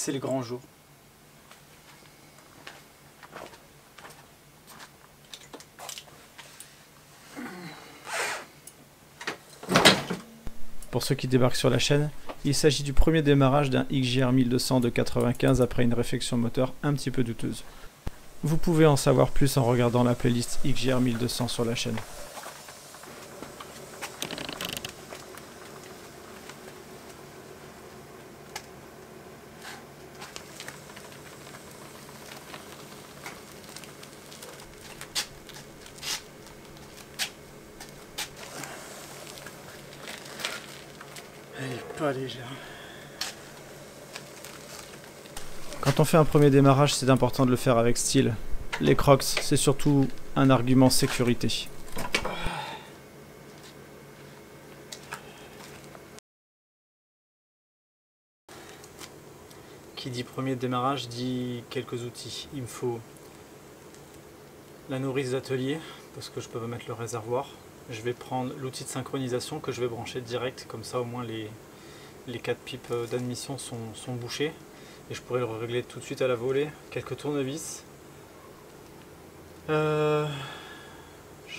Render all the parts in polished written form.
c'est les grands jours. Pour ceux qui débarquent sur la chaîne, il s'agit du premier démarrage d'un XJR 1200 de 95 après une réfection moteur un petit peu douteuse. Vous pouvez en savoir plus en regardant la playlist XJR 1200 sur la chaîne. Elle est pas légère. Quand on fait un premier démarrage, c'est important de le faire avec style. Les crocs, c'est surtout un argument sécurité. Qui dit premier démarrage dit quelques outils. Il me faut la nourrice d'atelier, parce que je peux mettre le réservoir. Je vais prendre l'outil de synchronisation que je vais brancher direct, comme ça au moins les 4 pipes d'admission sont bouchées. Et je pourrais le régler tout de suite à la volée. Quelques tournevis. Je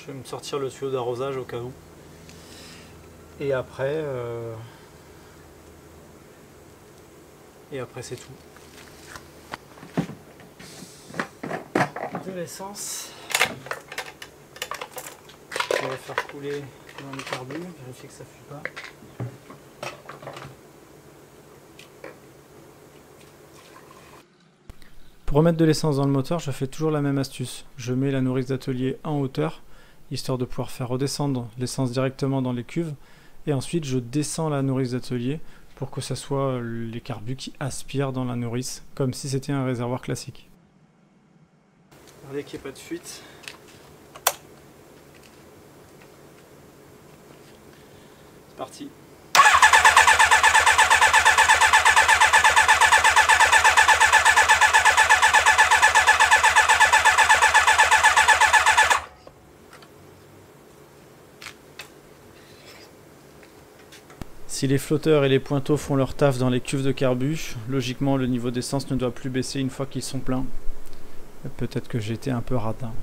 vais me sortir le tuyau d'arrosage au cas où. Et après c'est tout. De l'essence. On va faire couler dans le carbu, vérifier que ça ne fuit pas. Pour remettre de l'essence dans le moteur, je fais toujours la même astuce. Je mets la nourrice d'atelier en hauteur, histoire de pouvoir faire redescendre l'essence directement dans les cuves. Et ensuite, je descends la nourrice d'atelier pour que ce soit les carbus qui aspirent dans la nourrice, comme si c'était un réservoir classique. Regardez qu'il n'y ait pas de fuite. C'est parti. Si les flotteurs et les pointeaux font leur taf dans les cuves de carbu, logiquement le niveau d'essence ne doit plus baisser une fois qu'ils sont pleins. Peut-être que j'étais un peu radin.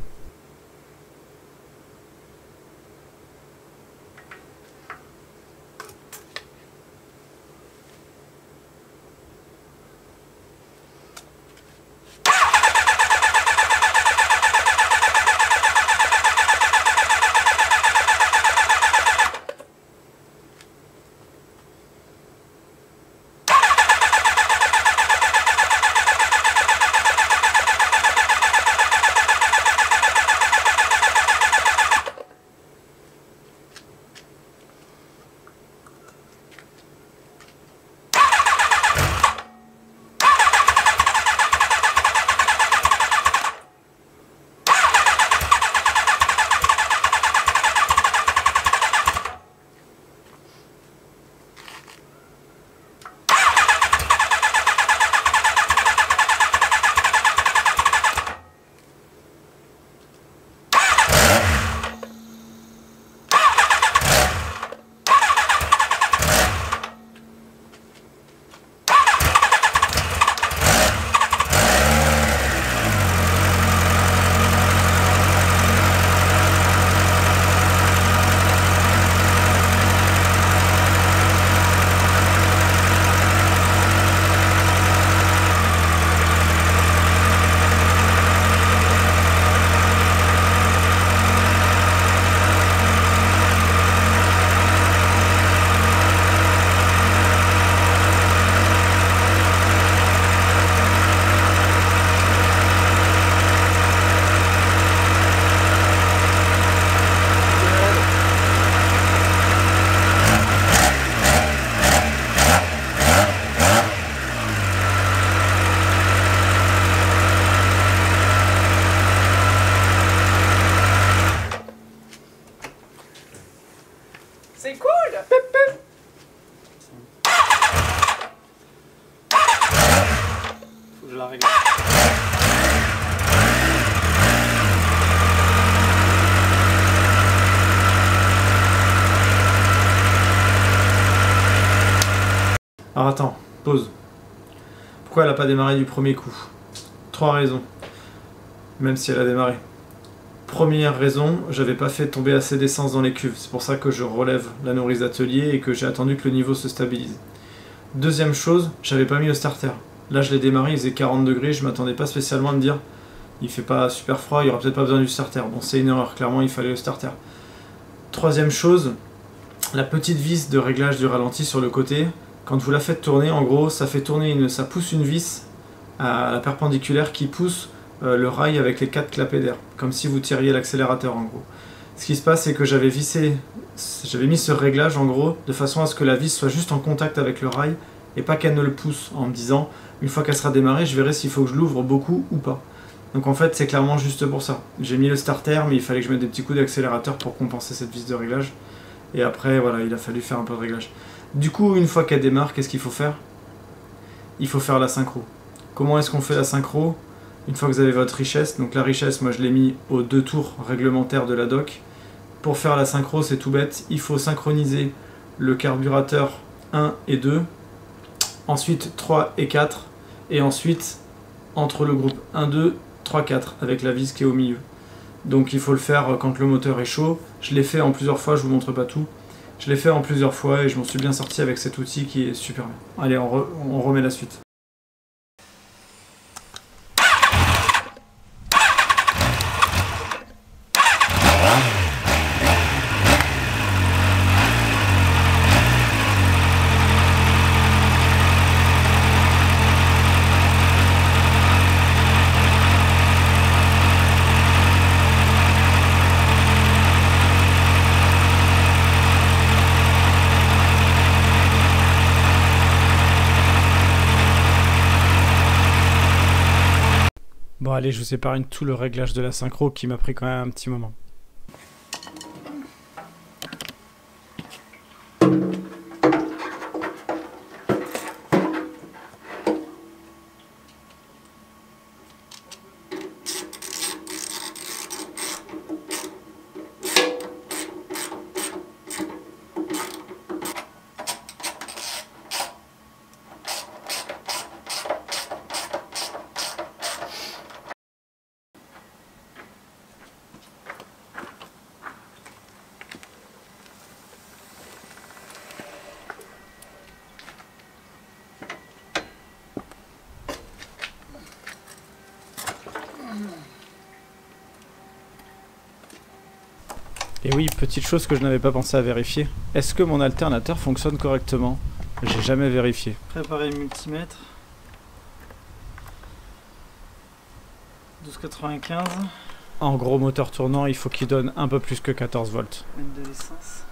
C'est cool. Faut que je la règle. Alors attends, pause. Pourquoi elle n'a pas démarré du premier coup? 3 raisons, même si elle a démarré. Première raison, j'avais pas fait tomber assez d'essence dans les cuves, c'est pour ça que je relève la nourrice d'atelier et que j'ai attendu que le niveau se stabilise. Deuxième chose, j'avais pas mis le starter. Là je l'ai démarré, il faisait 40 degrés, je m'attendais pas spécialement à me dire il fait pas super froid, il y aura peut-être pas besoin du starter. Bon, c'est une erreur, clairement il fallait le starter. Troisième chose, la petite vis de réglage du ralenti sur le côté, quand vous la faites tourner, en gros ça fait tourner ça pousse une vis à la perpendiculaire qui pousse le rail avec les 4 clapets d'air, comme si vous tiriez l'accélérateur en gros. Ce qui se passe, c'est que j'avais mis ce réglage en gros de façon à ce que la vis soit juste en contact avec le rail et pas qu'elle ne le pousse, en me disant une fois qu'elle sera démarrée je verrai s'il faut que je l'ouvre beaucoup ou pas. Donc en fait c'est clairement juste pour ça. J'ai mis le starter mais il fallait que je mette des petits coups d'accélérateur pour compenser cette vis de réglage. Et après voilà, il a fallu faire un peu de réglage. Du coup une fois qu'elle démarre, qu'est-ce qu'il faut faire? Il faut faire la synchro. Comment est-ce qu'on fait la synchro? Une fois que vous avez votre richesse, donc la richesse, moi je l'ai mis aux 2 tours réglementaires de la dock. Pour faire la synchro, c'est tout bête, il faut synchroniser le carburateur 1 et 2, ensuite 3 et 4, et ensuite entre le groupe 1, 2, 3, 4, avec la vis qui est au milieu. Donc il faut le faire quand le moteur est chaud. Je l'ai fait en plusieurs fois, je vous montre pas tout. Je l'ai fait en plusieurs fois et je m'en suis bien sorti avec cet outil qui est super bien. Allez, on remet la suite. Bon allez, je vous épargne tout le réglage de la synchro qui m'a pris quand même un petit moment. Et oui, petite chose que je n'avais pas pensé à vérifier. Est-ce que mon alternateur fonctionne correctement? J'ai jamais vérifié. Préparer le multimètre. 12,95. En gros moteur tournant, il faut qu'il donne un peu plus que 14 volts. Mettre de l'essence.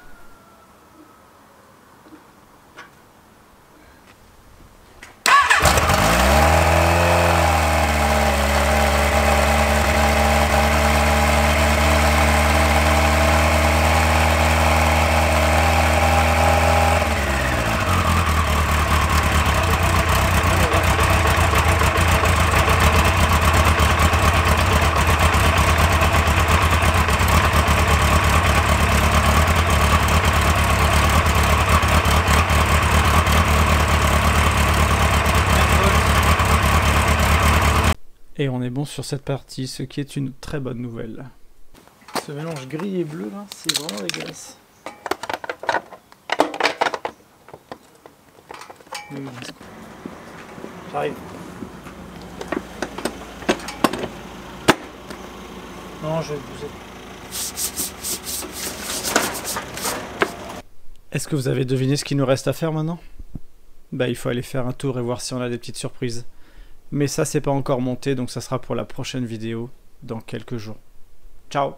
Et on est bon sur cette partie, ce qui est une très bonne nouvelle. Ce mélange gris et bleu là, c'est vraiment dégueulasse. J'arrive. Non, je vais bouger. Est-ce que vous avez deviné ce qu'il nous reste à faire maintenant? Bah il faut aller faire un tour et voir si on a des petites surprises. Mais ça c'est pas encore monté, donc ça sera pour la prochaine vidéo dans quelques jours. Ciao!